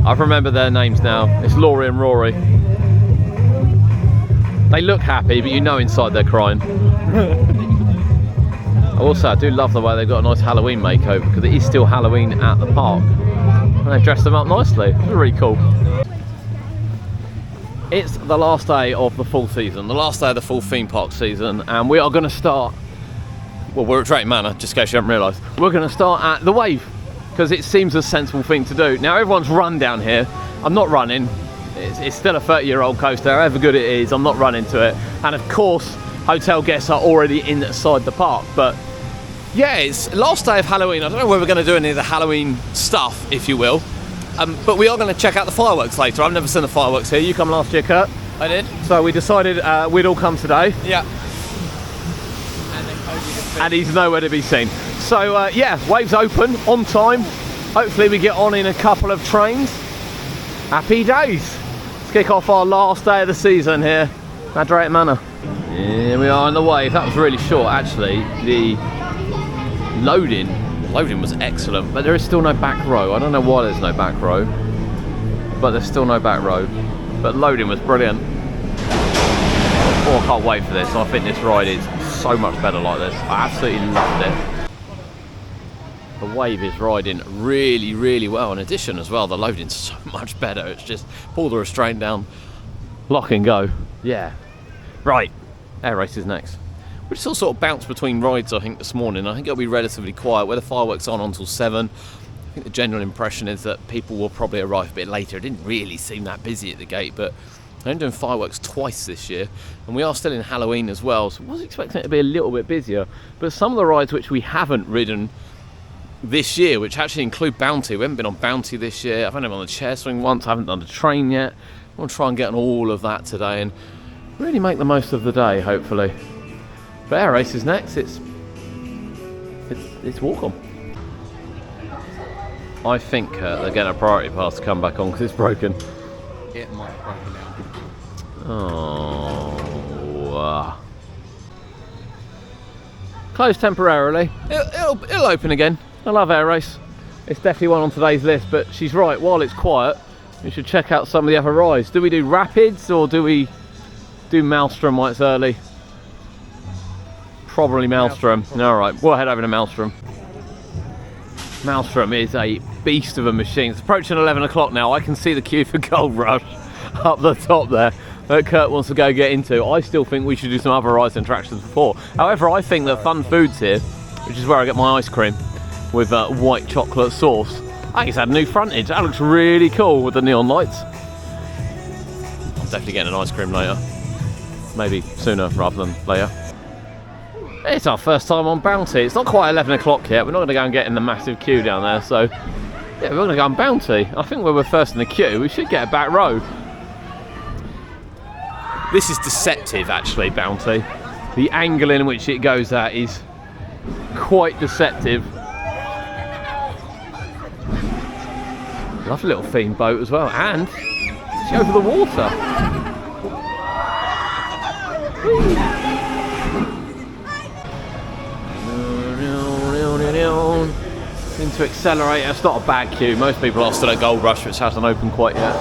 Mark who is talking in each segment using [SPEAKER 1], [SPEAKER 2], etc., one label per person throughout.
[SPEAKER 1] I remember their names now. It's Laurie and Rory. They look happy, but you know inside they're crying. Also, I do love the way they've got a nice Halloween makeover, because it is still Halloween at the park. And they dressed them up nicely. It's really cool. It's the last day of the full season, the last day of the full theme park season, and we are going to start, well, we're at Drayton Manor, just in case you haven't realised. We're going to start at the Wave, because it seems a sensible thing to do. Now, everyone's run down here. I'm not running. It's still a 30-year-old coaster, however good it is, I'm not running to it. And of course, hotel guests are already inside the park. But yeah, it's last day of Halloween. I don't know whether we're going to do any of the Halloween stuff, if you will. But we are going to check out the fireworks later. I've never seen the fireworks here. You come last year, Kurt.
[SPEAKER 2] I did.
[SPEAKER 1] So we decided we'd all come today.
[SPEAKER 2] Yeah.
[SPEAKER 1] And he's nowhere to be seen. So yeah, Wave's open on time. Hopefully we get on in a couple of trains. Happy days. Let's kick off our last day of the season here at Drayton Manor. Here we are on the Wave. That was really short actually. The loading was excellent, but there is still no back row. I don't know why there's no back row, but there's still no back row. But loading was brilliant. Oh, I can't wait for this. I think this ride is so much better like this. I absolutely loved it. The Wave is riding really, really well. In addition as well, the loading's so much better. It's just pull the restraint down, lock and go. Yeah. Right, air race is next. We just all sort of bounced between rides, I think, this morning. I think it'll be relatively quiet. Where the fireworks aren't until 7. I think the general impression is that people will probably arrive a bit later. It didn't really seem that busy at the gate, but they're only doing fireworks twice this year. And we are still in Halloween as well, so I was expecting it to be a little bit busier. But some of the rides which we haven't ridden this year, which actually include Bounty. We haven't been on Bounty this year. I've only been on the chair swing once. I haven't done the train yet. I want to try and get on all of that today and really make the most of the day, hopefully. But air race is next. It's walk on. I think they're getting a priority pass to come back on because it's broken.
[SPEAKER 2] It might have broken down.
[SPEAKER 1] Oh. Closed temporarily. It'll open again. I love air race. It's definitely one on today's list, but she's right. While it's quiet, we should check out some of the other rides. Do we do Rapids or do we do Maelstrom while it's early? Probably Maelstrom. All right, we'll head over to Maelstrom. Maelstrom is a beast of a machine. It's approaching 11 o'clock now. I can see the queue for Gold Rush up the top there that Kurt wants to go get into. I still think we should do some other rides and attractions before. However, I think that Fun Foods here, which is where I get my ice cream with white chocolate sauce, I think it's had a new frontage. That looks really cool with the neon lights. I'm definitely getting an ice cream later. Maybe sooner rather than later. It's our first time on Bounty. It's not quite 11 o'clock yet. We're not going to go and get in the massive queue down there. So, yeah, we're going to go on Bounty. I think when we're first in the queue, we should get a back row. This is deceptive, actually, Bounty. The angle in which it goes at is quite deceptive. Lovely little themed boat as well. And it's over the water. Into accelerator. It's not a bad queue. Most people are still at Gold Rush, which hasn't opened quite yet.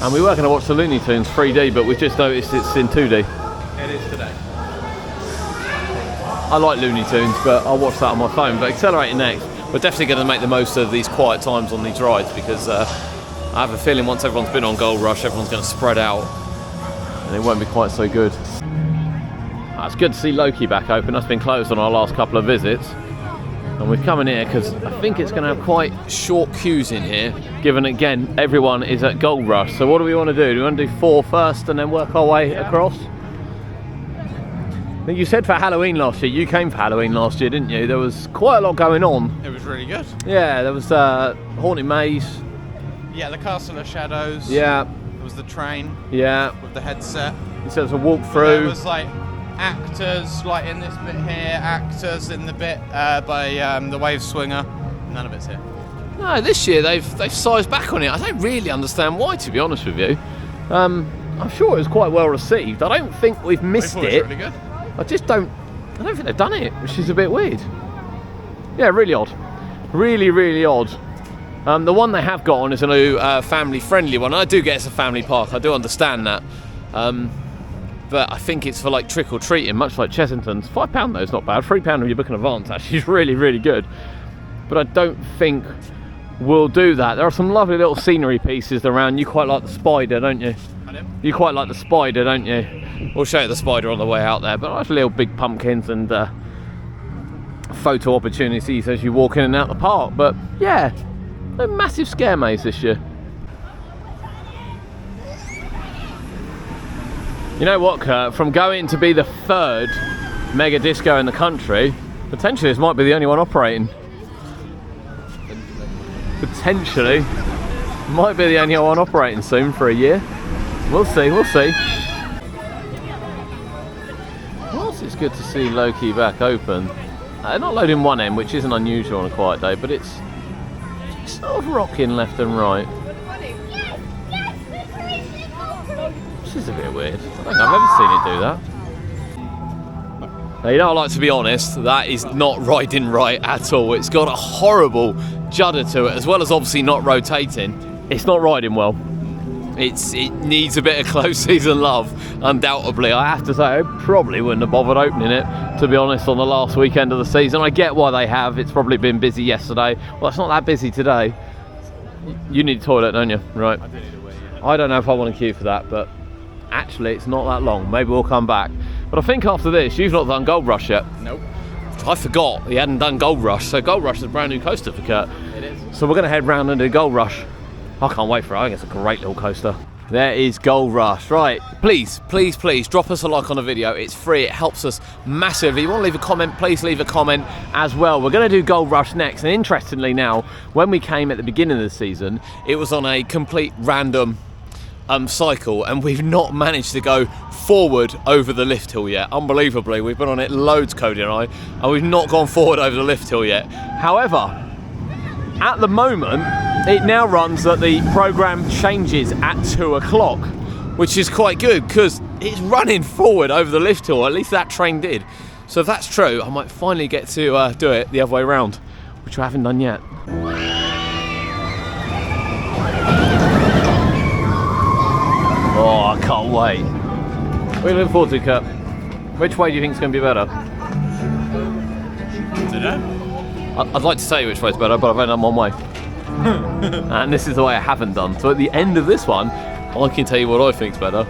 [SPEAKER 1] And we were going to watch the Looney Tunes 3D, but we've just noticed it's in 2D.
[SPEAKER 2] It is today.
[SPEAKER 1] I like Looney Tunes, but I'll watch that on my phone. But accelerator next. We're definitely going to make the most of these quiet times on these rides, because I have a feeling once everyone's been on Gold Rush, everyone's going to spread out and it won't be quite so good. It's good to see Loki back open. That's been closed on our last couple of visits. And we've come in here because I think it's going to have quite short queues in here, given again everyone is at Gold Rush. So what do we want to do? Do we want to do 4 first and then work our way across? I think you said for Halloween last year, you came for Halloween last year, didn't you? There was quite a lot going on.
[SPEAKER 2] It was really good.
[SPEAKER 1] Yeah, there was Haunted Maze.
[SPEAKER 2] Yeah, the Castle of Shadows.
[SPEAKER 1] Yeah.
[SPEAKER 2] There was the train.
[SPEAKER 1] Yeah.
[SPEAKER 2] With the headset.
[SPEAKER 1] You said it was a walkthrough.
[SPEAKER 2] There was like actors, like in this bit here, actors in the bit by the Wave Swinger. None of it's here.
[SPEAKER 1] No, this year they've sized back on it. I don't really understand why, to be honest with you. I'm sure it was quite well received. I don't think we've missed it.
[SPEAKER 2] It was really good.
[SPEAKER 1] I don't think they've done it, which is a bit weird. Yeah, really odd. Really, really odd. The one they have got on is a new family-friendly one. I do get it's a family park, I do understand that. But I think it's for like trick-or-treating, much like Chessington's. £5 though is not bad. £3 when you book in advance actually is really, really good. But I don't think we'll do that. There are some lovely little scenery pieces around. You quite like the spider, don't you? You quite like the spider, don't you? We'll show you the spider on the way out there. But I have little big pumpkins and photo opportunities as you walk in and out the park. But yeah, no massive scare maze this year. You know what, Kurt? From going to be the 3rd mega disco in the country, potentially this might be the only one operating. Potentially, might be the only one operating soon for a year. We'll see, we'll see. Whilst it's good to see Loki back open, not loading one end, which isn't unusual on a quiet day, but it's sort of rocking left and right. This is a bit weird. I don't think I've ever seen it do that. Now, you know, I like to be honest, that is not riding right at all. It's got a horrible judder to it, as well as obviously not rotating. It's not riding well. It needs a bit of close season love, undoubtedly. I have to say, I probably wouldn't have bothered opening it, to be honest, on the last weekend of the season. I get why they have. It's probably been busy yesterday. Well, it's not that busy today. You need a toilet, don't you? Right. I do need a wee, yeah. I don't know if I want to queue for that, but actually it's not that long. Maybe we'll come back. But I think after this, you've not done Gold Rush yet. Nope. I forgot he hadn't done Gold Rush. So Gold Rush is a brand new coaster for Kurt. It is. So we're going to head round and do Gold Rush. I can't wait for it. I think it's a great little coaster. There is Gold Rush. Right, please, please, please drop us a like on the video. It's free. It helps us massively. If you want to leave a comment, please leave a comment as well. We're going to do Gold Rush next. And interestingly now, when we came at the beginning of the season, it was on a complete random cycle, and we've not managed to go forward over the lift hill yet. Unbelievably, we've been on it loads, Cody and I, and we've not gone forward over the lift hill yet. However, at the moment, it now runs that the programme changes at 2 o'clock, which is quite good because it's running forward over the lift hill. At least that train did. So if that's true, I might finally get to do it the other way around, which I haven't done yet. Oh, I can't wait. What are you looking forward to, Kurt? Which way do you think is going to be better?
[SPEAKER 2] I don't know.
[SPEAKER 1] I'd like to tell you which way's better, but I've only done one way. And this is the way I haven't done. So at the end of this one, I can tell you what I think's better.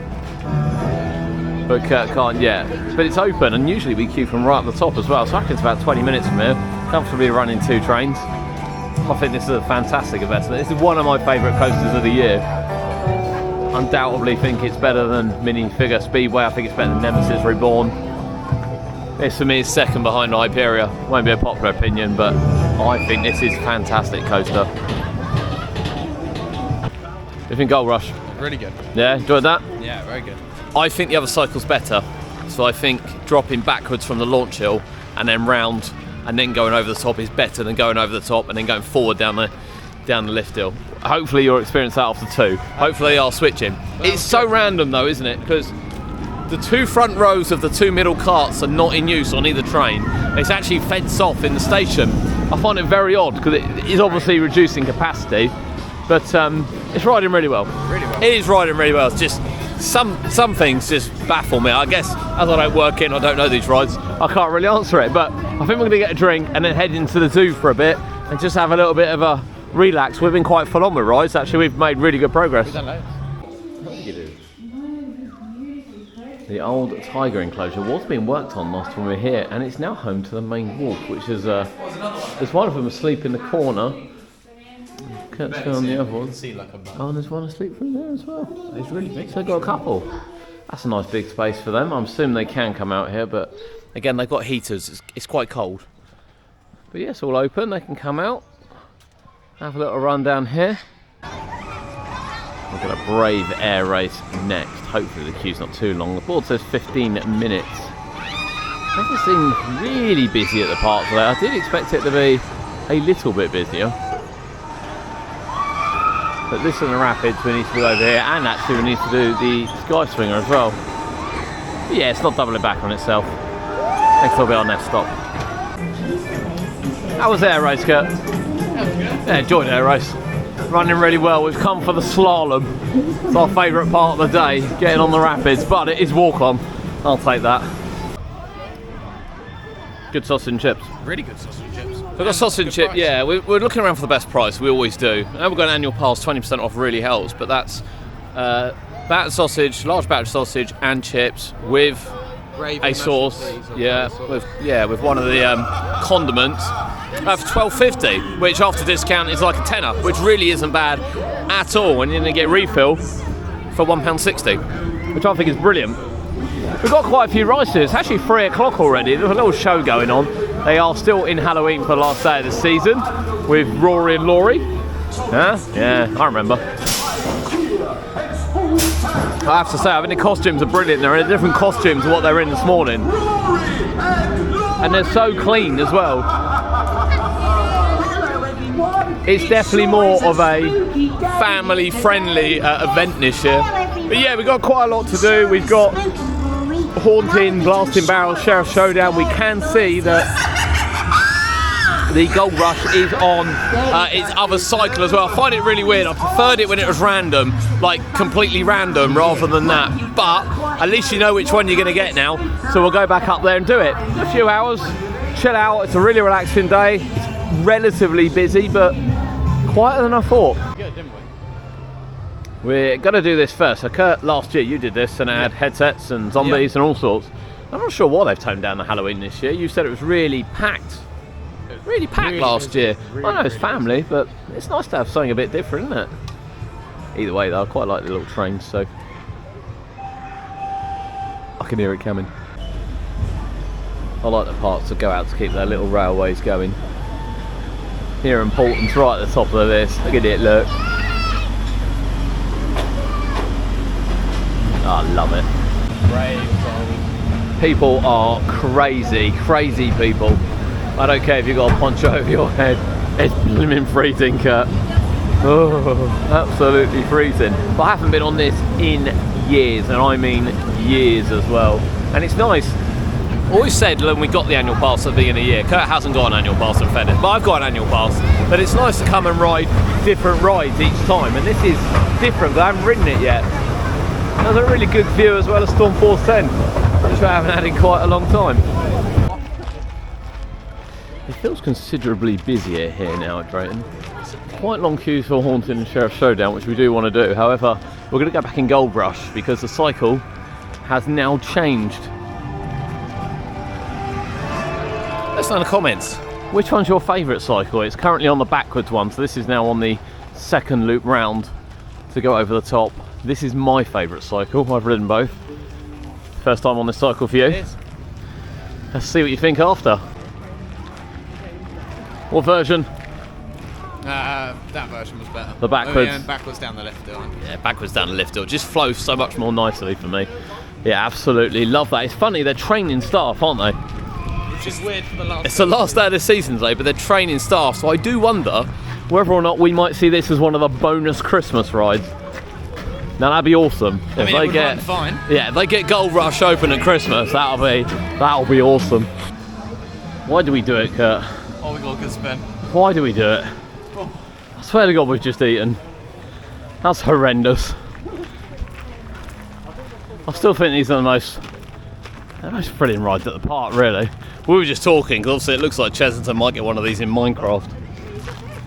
[SPEAKER 1] But Kurt can't yet. But it's open, and usually we queue from right at the top as well. So I reckon it's about 20 minutes from here. Comfortably running 2 trains. I think this is a fantastic investment. This is one of my favourite coasters of the year. Undoubtedly think it's better than Minifigure Speedway. I think it's better than Nemesis Reborn. This for me is second behind Hyperia. Won't be a popular opinion, but I think this is a fantastic coaster. You think Gold Rush?
[SPEAKER 2] Really good.
[SPEAKER 1] Yeah, enjoyed that?
[SPEAKER 2] Yeah, very good.
[SPEAKER 1] I think the other cycle's better. So I think dropping backwards from the launch hill and then round and then going over the top is better than going over the top and then going forward down the lift hill. Hopefully you'll experience that after 2. Hopefully I'll switch him. It's so random though, isn't it? Because the 2 front rows of the 2 middle carts are not in use on either train. It's actually fenced off in the station. I find it very odd because it is obviously reducing capacity, but it's riding really well.
[SPEAKER 2] Really well.
[SPEAKER 1] It is riding really well. It's just some things just baffle me. I guess as I don't work in, I don't know these rides, I can't really answer it. But I think we're going to get a drink and then head into the zoo for a bit and just have a little bit of a relax. We've been quite full on with rides. Actually, we've made really good progress.
[SPEAKER 2] We've done loads.
[SPEAKER 1] The old tiger enclosure was being worked on last time we were here, and it's now home to the main wolf, which is there's one of them asleep in the corner. Kurt's on the other one. Oh, and there's one asleep from there as well.
[SPEAKER 2] It's really big.
[SPEAKER 1] So they've got a couple. That's a nice big space for them. I'm assuming they can come out here, but again, they've got heaters. It's quite cold. But yeah, it's all open. They can come out. Have a little run down here. We've got a Brave Air race next. Hopefully the queue's not too long. The board says 15 minutes. Doesn't seem really busy at the park today. I did expect it to be a little bit busier. But this and the Rapids we need to do over here, and actually we need to do the Sky Swinger as well. But yeah, it's not doubling back on itself. Next will be our next stop. How was the air race, Kurt?
[SPEAKER 2] That was good.
[SPEAKER 1] Yeah, enjoyed the air race. running really well. We've come for the slalom. It's our favourite part of the day, getting on the rapids, but it is walk on. I'll take that. Good sausage and chips.
[SPEAKER 2] Really good sausage and chips.
[SPEAKER 1] We've got sausage and chip,
[SPEAKER 2] price.
[SPEAKER 1] yeah. We're looking around for the best price, we always do. And we've got an annual pass, 20% off really helps, but that's batter sausage, large batch sausage and chips with
[SPEAKER 2] Gravy,
[SPEAKER 1] a sauce,
[SPEAKER 2] mashed peas,
[SPEAKER 1] with one of the condiments for $12.50, which after discount is like a tenner, which really isn't bad at all, and you're going to get refill for £1.60, which I think is brilliant. We've got quite a few rices. It's actually 3 o'clock already. There's a little show going on. They are still in Halloween for the last day of the season with Rory and Laurie. Yeah, I remember. I have to say, I think the costumes are brilliant. They're in different costumes to what they're in this morning. And they're so clean as well. It's definitely more of a family-friendly event this year. But yeah, we've got quite a lot to do. We've got Haunting, Blasting Barrels, Sheriff Showdown. We can see that the Gold Rush is on its other cycle as well. I find it really weird. I preferred it when it was random, like completely random rather than that. But at least you know which one you're going to get now. So we'll go back up there and do it. A few hours, chill out. It's a really relaxing day. It's relatively busy, but quieter than I thought.
[SPEAKER 2] Good, didn't we?
[SPEAKER 1] We're going to do this first. So Kurt, last year you did this and it had headsets and zombies and all sorts. I'm not sure why they've toned down the Halloween this year. You said it was really packed. Really packed last year. I know it's family, but it's nice to have something a bit different, isn't it? Either way though, I quite like the little trains, so I can hear it coming. I like the parts that go out to keep their little railways going. Here in Portland's right at the top of this. Look at it, look. I love it. People are crazy, crazy people. I don't care if you've got a poncho over your head. It's blooming freezing, Kurt. Oh, absolutely freezing. But I haven't been on this in years, and I mean years as well. And it's nice. Always said when we got the annual pass at the beginning of the year, Kurt hasn't got an annual pass in fairness, but I've got an annual pass. But it's nice to come and ride different rides each time, and this is different, but I haven't ridden it yet. There's a really good view as well as Storm Force 10, which I haven't had in quite a long time. It feels considerably busier here now at Drayton. Quite long queues for Haunting and Sheriff Showdown, which we do want to do. However, we're going to go back in Gold Rush because the cycle has now changed. Let us know in the comments. Which one's your favourite cycle? It's currently on the backwards one, so this is now on the second loop round to go over the top. This is my favourite cycle. I've ridden both. First time on this cycle for you.
[SPEAKER 2] It is.
[SPEAKER 1] Let's see what you think after. What version?
[SPEAKER 2] That version was better.
[SPEAKER 1] The backwards.
[SPEAKER 2] And backwards down the lift hill.
[SPEAKER 1] Yeah, backwards down the lift hill. Just flows so much more nicely for me. Yeah, absolutely love that. It's funny, they're training staff, aren't they?
[SPEAKER 2] Which is weird for the last.
[SPEAKER 1] It's the last day of the season today, but they're training staff, so I do wonder whether or not we might see this as one of the bonus Christmas rides. Now that'd be awesome.
[SPEAKER 2] I mean, it would run fine.
[SPEAKER 1] Yeah, if they get Gold Rush open at Christmas, that'll be awesome. Why do we do it, Kurt?
[SPEAKER 2] Oh, we got a good spin.
[SPEAKER 1] Why do we do it? I swear to God we've just eaten. That's horrendous. I still think these are the most brilliant rides at the park, really. We were just talking, because obviously it looks like Chesington might get one of these in Minecraft.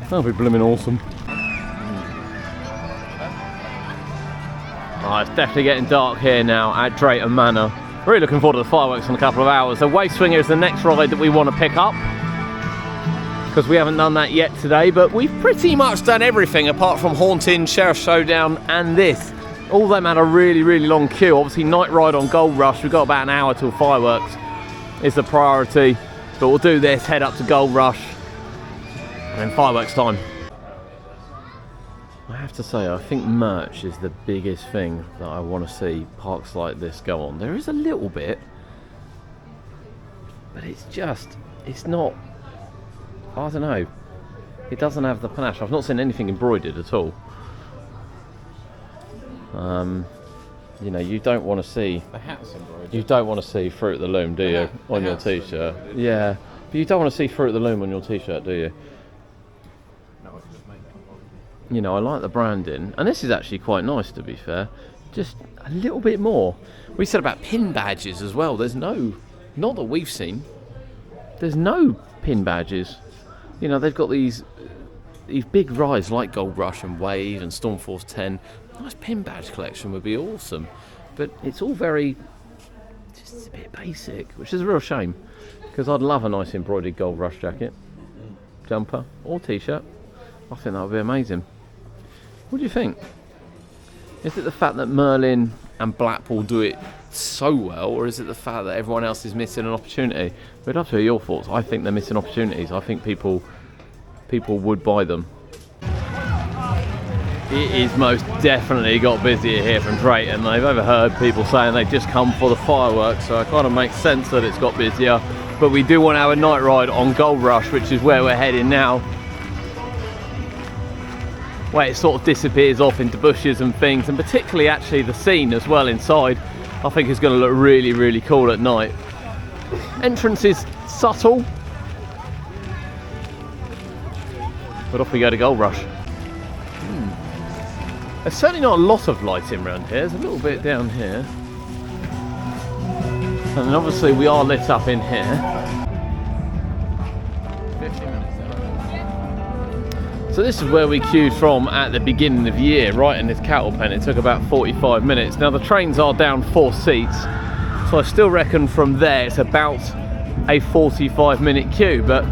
[SPEAKER 1] That'll be blooming awesome. Oh, it's definitely getting dark here now at Drayton Manor. Really looking forward to the fireworks in a couple of hours. The Wave Swinger is the next ride that we want to pick up, because we haven't done that yet today, but we've pretty much done everything apart from Haunting, Sheriff Showdown and this. All of them had a really, really long queue. Obviously night ride on Gold Rush, we've got about an hour till fireworks is the priority, but we'll do this, head up to Gold Rush and then fireworks time. I have to say, I think merch is the biggest thing that I want to see parks like this go on. There is a little bit, but it's not, I don't know, it doesn't have the panache. I've not seen anything embroidered at all. You know, you don't want to see
[SPEAKER 2] The hat's embroidered.
[SPEAKER 1] You don't want to see Fruit of the Loom, do you, on your t-shirt? Yeah, but you don't want to see Fruit of the Loom on your t-shirt, do you?
[SPEAKER 2] No, I can just make that one.
[SPEAKER 1] You know, I like the branding, and this is actually quite nice, to be fair. Just a little bit more. We said about pin badges as well. There's no, not that we've seen, there's no pin badges. You know, they've got these big rides like Gold Rush and Wave and Stormforce 10. Nice pin badge collection would be awesome, but it's all very, just a bit basic, which is a real shame, because I'd love a nice embroidered Gold Rush jacket, jumper or t-shirt. I think that would be amazing. What do you think? Is it the fact that Merlin and Blackpool do it so well, or is it the fact that everyone else is missing an opportunity? We'd love to hear your thoughts. I think they're missing opportunities. I think people would buy them. It is most definitely got busier here from Drayton. They've overheard people saying they've just come for the fireworks, so it kind of makes sense that it's got busier. But we do want our night ride on Gold Rush, which is where we're heading now. Where it sort of disappears off into bushes and things, and particularly actually the scene as well inside, I think is going to look really, really cool at night. Entrance is subtle, but off we go to Gold Rush. There's certainly not a lot of lighting around here. There's a little bit down here, and obviously we are lit up in here.
[SPEAKER 2] 50 minutes.
[SPEAKER 1] So this is where we queued from at the beginning of the year, right in this cattle pen. It took about 45 minutes. Now the trains are down 4 seats, so I still reckon from there it's about a 45-minute queue, but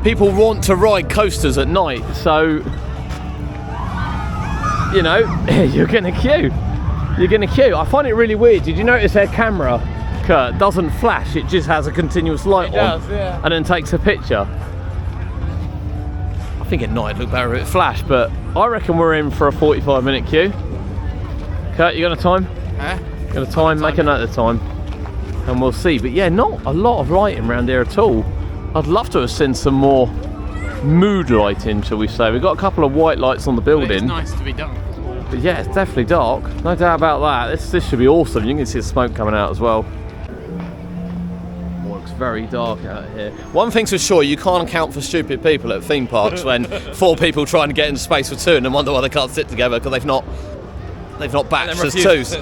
[SPEAKER 1] people want to ride coasters at night, so, you know, you're gonna queue. You're gonna queue. I find it really weird. Did you notice their camera, Kurt, doesn't flash, it just has a continuous light on,
[SPEAKER 2] Yeah.
[SPEAKER 1] and then takes a picture. I think at night it'd look better if it flashed, but I reckon we're in for a 45-minute queue. Kurt, you got a time?
[SPEAKER 2] Huh?
[SPEAKER 1] Got a time? Make a note of the time, and we'll see. But yeah, not a lot of lighting around here at all. I'd love to have seen some more mood lighting, shall we say. We've got a couple of white lights on the building.
[SPEAKER 2] It's nice to be done.
[SPEAKER 1] But yeah, it's definitely dark. No doubt about that. This should be awesome. You can see the smoke coming out as well. Looks very dark out here. One thing's for sure, you can't account for stupid people at theme parks when 4 people trying to get into space for 2 and then wonder why they can't sit together because they've not batched as 2s.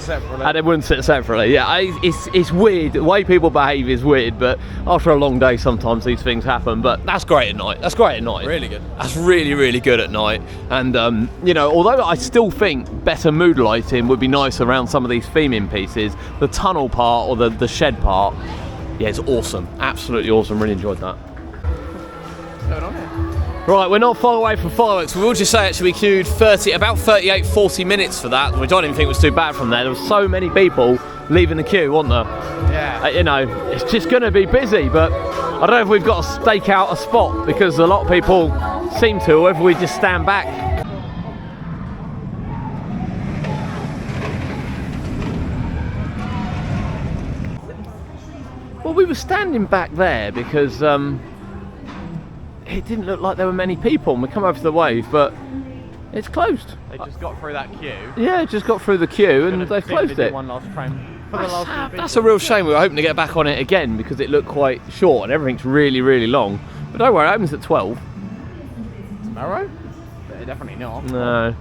[SPEAKER 1] And they wouldn't sit separately. Yeah, it's weird. The way people behave is weird, but after a long day sometimes these things happen. But that's great at night. That's great at night.
[SPEAKER 2] Really good.
[SPEAKER 1] That's really, really good at night. And you know, although I still think better mood lighting would be nice around some of these theming pieces, the tunnel part or the shed part, yeah, it's awesome. Absolutely awesome. Really enjoyed that.
[SPEAKER 2] What's going on here?
[SPEAKER 1] Right, we're not far away from fireworks. We will just say actually we queued about 38, 40 minutes for that, which I didn't think was too bad from there. There were so many people leaving the queue, wasn't there?
[SPEAKER 2] Yeah.
[SPEAKER 1] You know, it's just going to be busy, but I don't know if we've got to stake out a spot because a lot of people seem to, or whether we just stand back. Well, we were standing back there because it didn't look like there were many people, and we come over to the wave, but it's closed.
[SPEAKER 2] They just got through that queue.
[SPEAKER 1] Yeah, just got through the queue and they've closed it.
[SPEAKER 2] One last train.
[SPEAKER 1] That's a real shame. We were hoping to get back on it again because it looked quite short and everything's really, really long. But don't worry, it opens at 12.
[SPEAKER 2] Tomorrow? Definitely not.
[SPEAKER 1] No.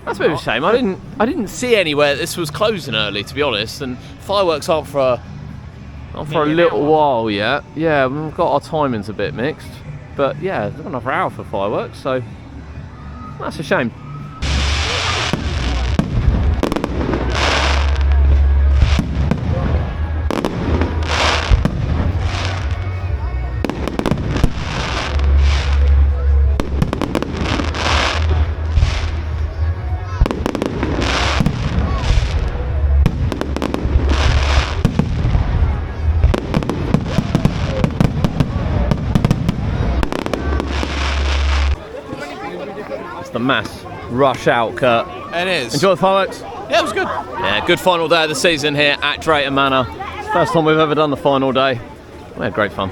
[SPEAKER 1] That's a bit of a shame. I didn't see anywhere that this was closing early, to be honest, and fireworks aren't for a little while yet. Yeah, we've got our timings a bit mixed. But yeah, it's got another hour for fireworks, so that's a shame. The mass rush out, Kurt.
[SPEAKER 2] It is.
[SPEAKER 1] Enjoy the fireworks?
[SPEAKER 2] Yeah, it was good.
[SPEAKER 1] Yeah, good final day of the season here at Drayton Manor. First time we've ever done the final day. We had great fun.